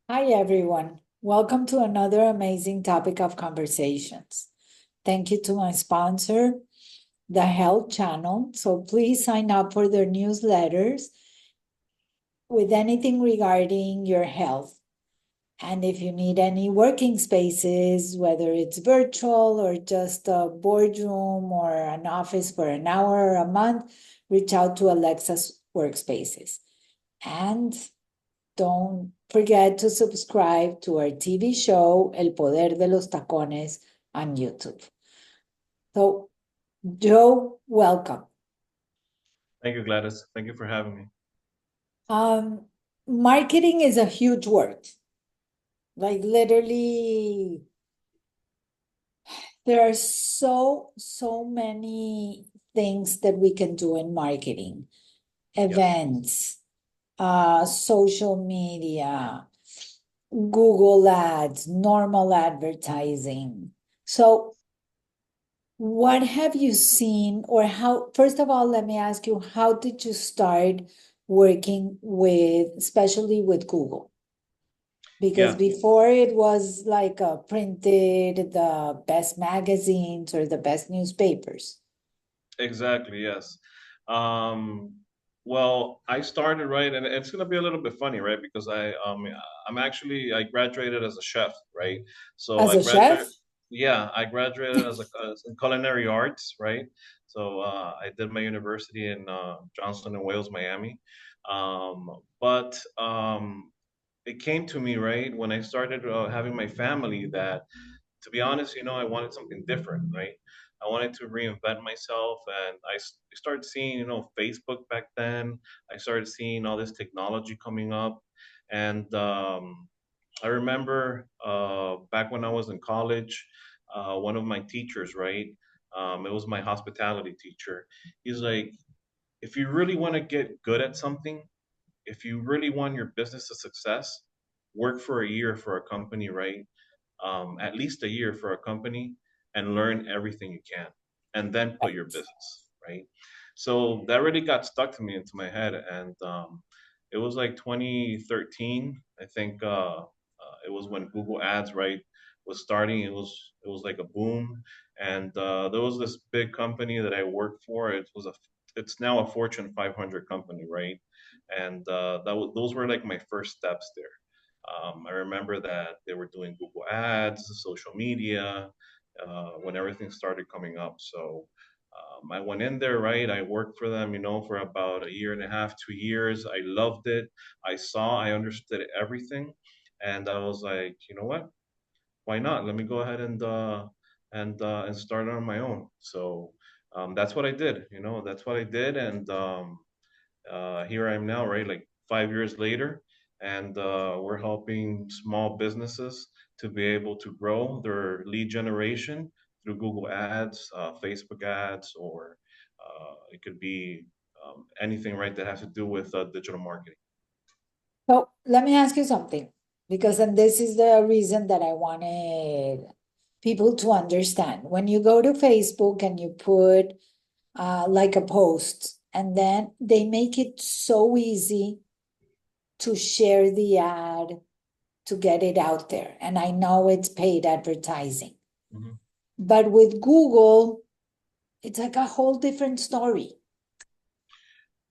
Hi, everyone. Welcome to another amazing topic of conversations. Thank you to my sponsor, the Health Channel. So please sign up for their newsletters with anything regarding your health. And if you need any working spaces, whether it's virtual or just a boardroom or an office for an hour or a month, reach out to Alexa's Workspaces. And don't forget to subscribe to our TV show, El Poder de los Tacones, on YouTube. So, Joe, welcome. Thank you, Gladys. Thank you for having me. Um, Marketing is a huge word. Like literally, there are so many things that we can do in marketing. Yes, Events, social media, Google Ads, normal advertising. So, what have you seen, or how, first of all, let me ask you, how did you start working with, especially with Google? Because yeah, before it was like printed, the best magazines or the best newspapers. exactly. Yes. Um, well, I started right, and it's gonna be a little bit funny, right? Because I graduated as a chef, right? So As I a graduated. chef? Yeah, I graduated as in culinary arts, right? So I did my university in Johnson and Wales, Miami. But it came to me right when I started having my family that, to be honest, I wanted something different, right? I wanted to reinvent myself, and started seeing, Facebook back then. I started seeing all this technology coming up, and I remember back when I was in college, one of my teachers, right? It was my hospitality teacher. He's like, if you really want to get good at something, if you really want your business to success, work for a year for a company, right? At least a year for a company and learn everything you can, and then put your business, right? So that really got stuck to me into my head, and it was like 2013, I think. It was when Google Ads, right, was starting. It was like a boom, and there was this big company that I worked for. It's now a Fortune 500 company, right? And those were like my first steps there. I remember that they were doing Google Ads, social media, when everything started coming up. So I went in there, right? I worked for them, for about a year and a half, 2 years. I loved it. I understood everything, and I was like, you know what? Why not? Let me go ahead and start on my own. So that's what I did. That's what I did, and here I am now, right? Like 5 years later, and we're helping small businesses to be able to grow their lead generation through Google Ads, Facebook Ads, or it could be anything, right, that has to do with digital marketing. So let me ask you something, because then this is the reason that I wanted people to understand. When you go to Facebook and you put like a post, and then they make it so easy to share the ad to get it out there. And I know it's paid advertising, Mhm. but with Google, it's like a whole different story.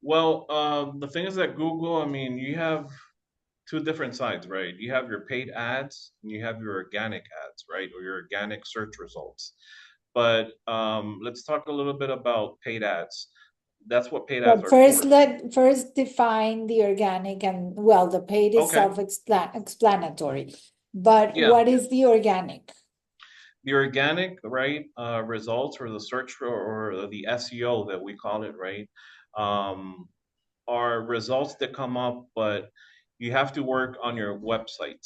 Well, the thing is that Google, I mean, you have two different sides, right? You have your paid ads and you have your organic ads, right? Or your organic search results. But let's talk a little bit about paid ads. That's what paid ads But are first, for. let first define the organic, and well, the paid is Okay. self-explanatory. But Yeah. what is the organic? The organic, right, results, or the search, or the SEO that we call it, right, um, are results that come up, but you have to work on your website.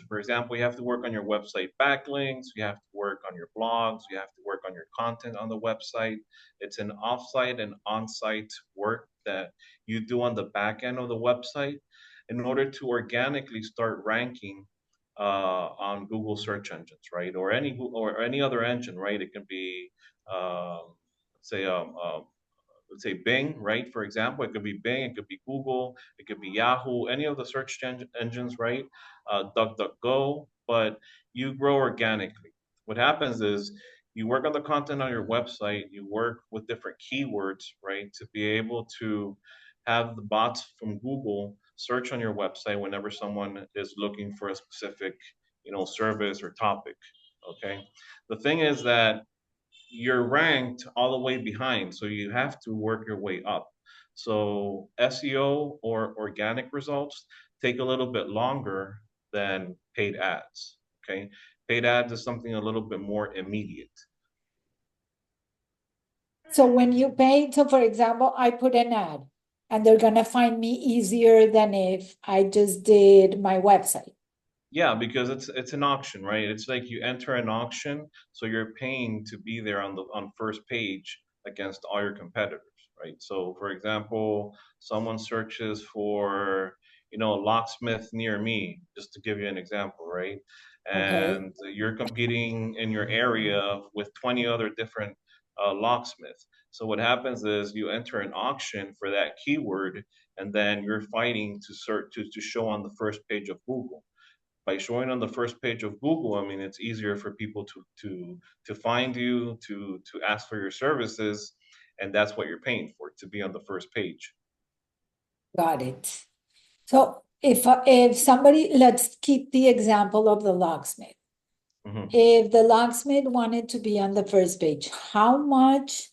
For example, you have to work on your website backlinks, you have to work on your blogs, you have to work on your content on the website. It's an offsite and on-site work that you do on the back end of the website in order to organically start ranking on Google search engines, right? Or any other engine, right? It can be, say, let's say Bing, right? For example, it could be Bing, it could be Google, it could be Yahoo, any of the search engines, right? DuckDuckGo, but you grow organically. What happens is you work on the content on your website, you work with different keywords, right, to be able to have the bots from Google search on your website whenever someone is looking for a specific, service or topic. Okay. The thing is that you're ranked all the way behind, so you have to work your way up. So SEO or organic results take a little bit longer than paid ads. Okay. Paid ads is something a little bit more immediate. So when you pay, so for example, I put an ad and they're gonna find me easier than if I just did my website. Yeah, because it's an auction, right? It's like you enter an auction, so you're paying to be there on first page against all your competitors, right? So, for example, someone searches for, a locksmith near me, just to give you an example, right? Okay, And you're competing in your area with 20 other different locksmiths. So what happens is you enter an auction for that keyword, and then you're fighting to search to show on the first page of Google. By showing on the first page of Google, I mean it's easier for people to find you, to ask for your services, and that's what you're paying for, to be on the first page. got it. So if somebody, let's keep the example of the locksmith. Hmm. If the locksmith wanted to be on the first page, how much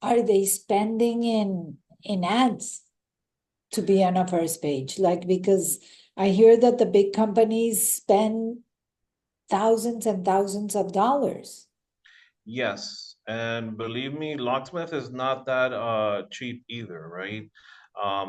are they spending in ads to be on a first page? Like, because I hear that the big companies spend thousands and thousands of dollars. Yes, and believe me, locksmith is not that cheap either, right?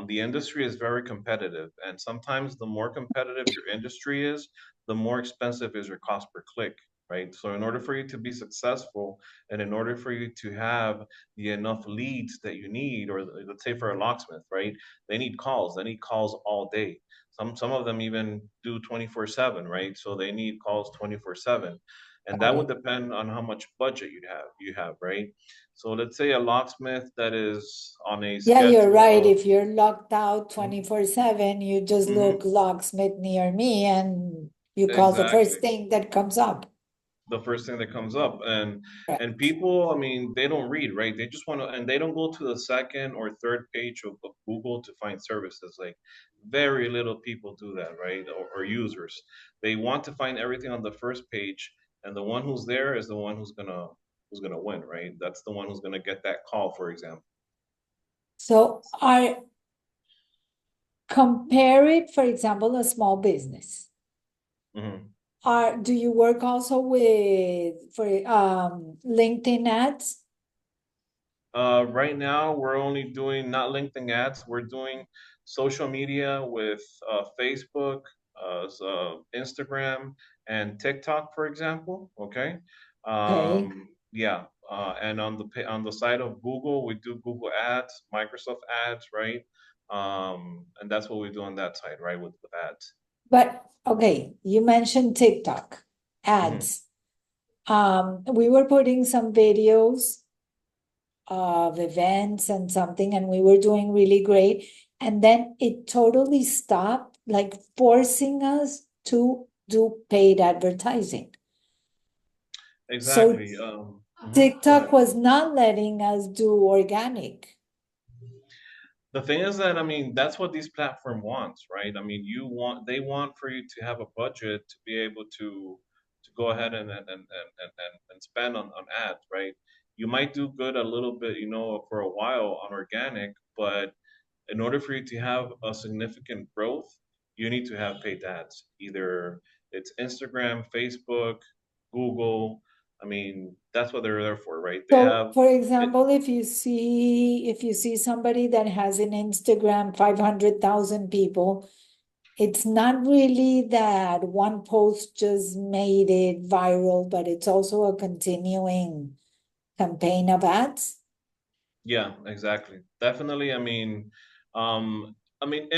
The industry is very competitive, and sometimes the more competitive your industry is, the more expensive is your cost per click, right? So in order for you to be successful, and in order for you to have the enough leads that you need, or let's say for a locksmith, right? They need calls. They need calls all day. Some of them even do 24/7, right? So they need calls 24/7, and Got that would it. depend on how much budget you have, right? So let's say a locksmith that is on a Yeah, you're schedule right. of. If you're locked out 24/7, you just look Mhm. locksmith near me and you call the first Exactly, thing that comes up. the first thing that comes up. And Correct. people, I mean, they don't read, right? They just want to, and they don't go to the second or third page of Google to find services. Like, very little people do that, right? Or users, they want to find everything on the first page, and the one who's there is the one who's gonna win, right? That's the one who's gonna get that call, for example. So I compare it, for example, a small business. Mhm. Do you work also with for LinkedIn ads? Right now, we're only doing not LinkedIn ads. We're doing social media with Facebook, Instagram, and TikTok, for example. Okay. Okay. Yeah. And on the side of Google, we do Google Ads, Microsoft Ads, right? And that's what we do on that side, right, with ads. But okay, you mentioned TikTok Hmm. ads. We were putting some videos of events and something, and we were doing really great. And then it totally stopped, like forcing us to do paid advertising. So Exactly. Go TikTok ahead. was not letting us do organic. The thing is that, I mean, that's what these platform wants, right? I mean, they want for you to have a budget to be able to go ahead and spend on ads, right? You might do good a little bit, for a while on organic, but in order for you to have a significant growth, you need to have paid ads. Either it's Instagram, Facebook, Google. I mean, that's what they're there for, right? They So have for it. example, if you see somebody that has an Instagram 500,000 people, it's not really that one post just made it viral, but it's also a continuing campaign of ads. Yeah, exactly. Definitely.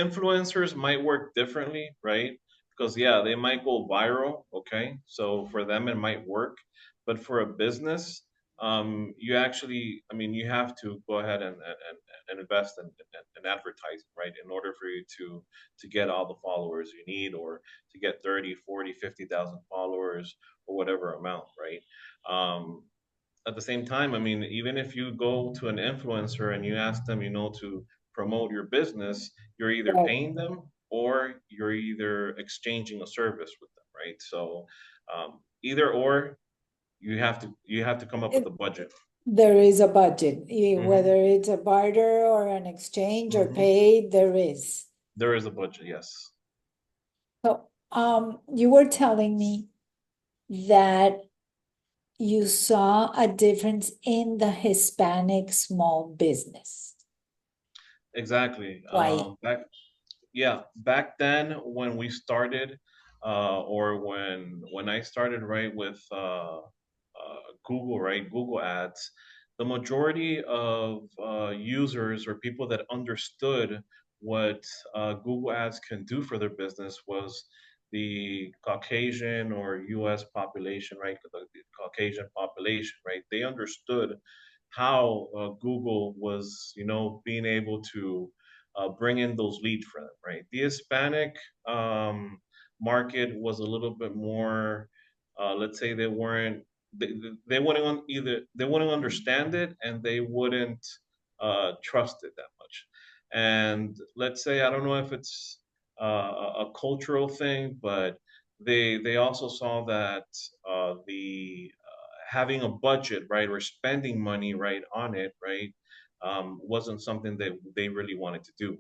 Influencers might work differently, right? Because yeah, they might go viral. Okay, so for them it might work, but for a business, you actually, I mean, you have to go ahead and invest in advertising, right? In order for you to get all the followers you need, or to get 30, 40, 50,000 followers, or whatever amount, right? Um, at the same time, I mean, even if you go to an influencer and you ask them, to promote your business, you're either Right. paying them or you're either exchanging a service with them, right? So either or, you have to come up with a It, budget. there is a budget, Hmm. whether it's a barter or an exchange or Hmm. paid, there is. There is a budget, yes. So, you were telling me that you saw a difference in the Hispanic small business. Exactly. Why? Back then when we started, or when I started, right, with Google, right, Google Ads, the majority of users or people that understood what Google Ads can do for their business was the Caucasian or U.S. population, right, the Caucasian population, right. They understood how Google was, being able to bring in those leads for them, right? The Hispanic market was a little bit more, let's say they wouldn't they wouldn't understand it, and they wouldn't trust it that much. And let's say, I don't know if it's a cultural thing, but they also saw that the having a budget, right, or spending money, right, on it, right, wasn't something that they really wanted to do.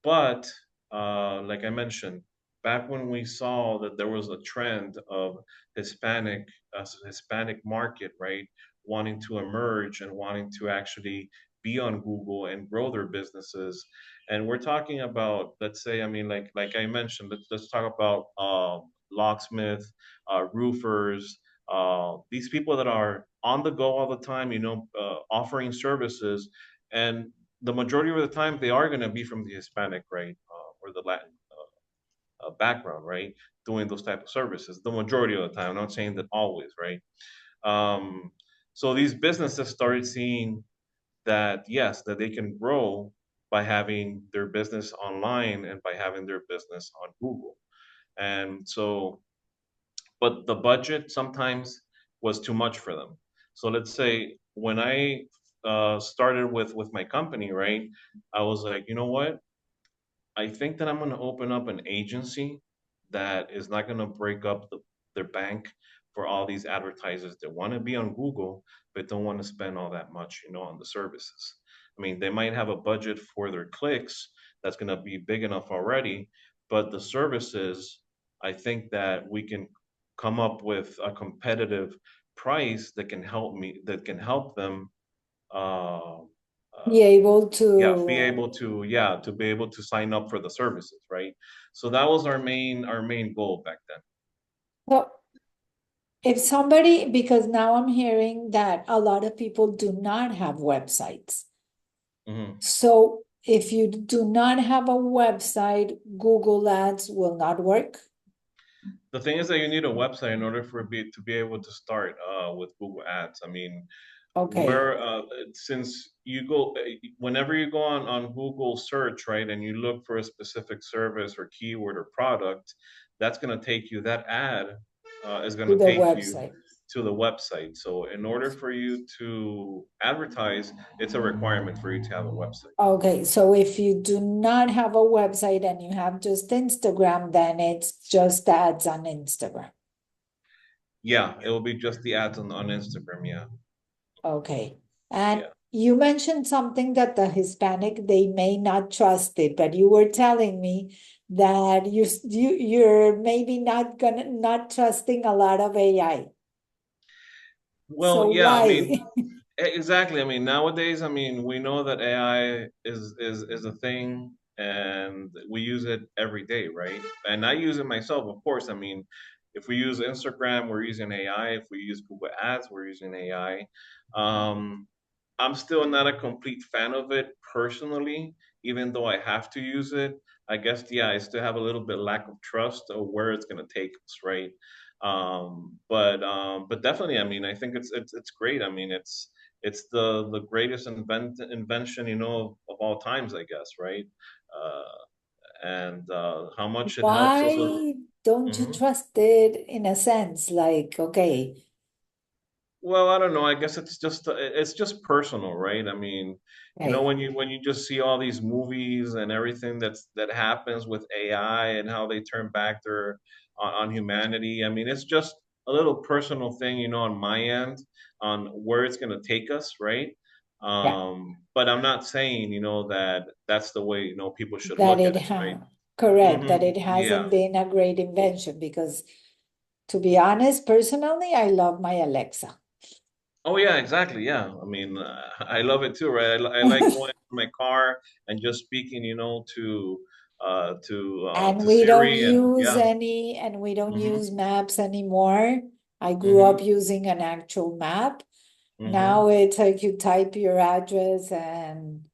But like I mentioned, back when we saw that there was a trend of Hispanic market, right, wanting to emerge and wanting to actually be on Google and grow their businesses, and we're talking about, let's say, I mean, like I mentioned, let's talk about locksmith, roofers, these people that are on the go all the time, offering services, and the majority of the time they are going to be from the Hispanic, right, or the Latin background, right, doing those type of services. The majority of the time, I'm not saying that always, right. Um, so these businesses started seeing that, yes, that they can grow by having their business online and by having their business on Google, and so, but the budget sometimes was too much for them. So let's say when I started with my company, right, I was like, you know what? I think that I'm going to open up an agency that is not going to break up their bank for all these advertisers that want to be on Google but don't want to spend all that much, on the services. I mean, they might have a budget for their clicks that's going to be big enough already, but the services, I think that we can come up with a competitive price that can help them uh, Be able to be able to sign up for the services, right. So that was our main goal back then. so if somebody, because now I'm hearing that a lot of people do not have websites. Hmm. So if you do not have a website, Google Ads will not work. The thing is that you need a website in order to be able to start with Google Ads. I mean, Okay. where since you go whenever you go on Google search, right, and you look for a specific service or keyword or product, that's going to take you, that ad is going To to the take you website. to the website. So in order for you to advertise, it's a requirement for you to have a website. Okay, so if you do not have a website and you have just Instagram, then it's just ads on Instagram. Yeah, it will be just the ads on Instagram. Yeah. Okay. And Yeah. you mentioned something that the Hispanic, they may not trust it, but you were telling me that you're maybe not trusting a lot of AI. Well, So yeah, I why? mean, exactly. I mean, nowadays, I mean, we know that AI is a thing, and we use it every day, right? And I use it myself, of course. I mean, if we use Instagram, we're using AI. If we use Google Ads, we're using AI. I'm still not a complete fan of it personally, even though I have to use it. I guess, yeah, I still have a little bit lack of trust of where it's going to take us, right? But definitely, I mean, I think it's great. I mean, it's the greatest invention, you know, of all times, I guess, right? And how much it helps us with. Why don't you Mhm. trust it in a sense? Like, okay, Well, I don't know. I guess it's just personal, right? I mean, you know, okay, when you just see all these movies and everything that happens with AI and how they turn back their on humanity. I mean, it's just a little personal thing, you know, on my end on where it's going to take us, right? yeah, But I'm not saying, you know, that that's the way, you know, people should that look at it it, right? correct, that it Yeah. hasn't been a great invention because to be honest, personally, I love my Alexa. Oh yeah, exactly. Yeah, I mean, I love it too, right? I like going in my car and just speaking, you know, And to we don't Siri, and use yeah. any, and we don't Hmm. use maps anymore. I grew up Hmm. using an actual map. Now Hmm. it's like you type your address and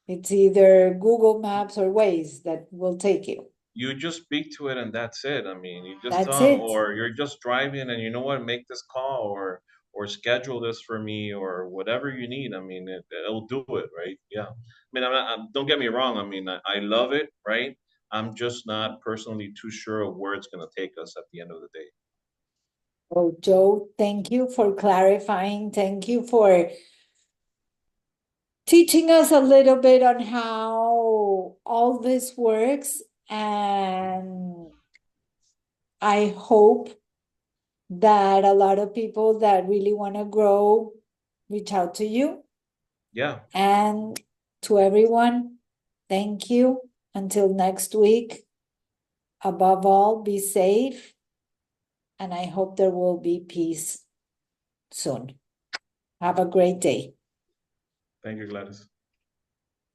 it's either Google Maps or Waze that will take you. You just speak to it and that's it. I mean, you just That's tell them, it. or you're just driving and you know what, make this call or schedule this for me or whatever you need. I mean, it'll do it, right? Yeah. I mean, don't get me wrong. I mean, I love it, right? I'm just not personally too sure of where it's going to take us at the end of the day. Oh, Joe, thank you for clarifying. Thank you for teaching us a little bit on how all this works. And I hope that a lot of people that really want to grow reach out to you. Yeah. And to everyone, thank you. Until next week, above all, be safe. And I hope there will be peace soon. Have a great day. Thank you, Gladys.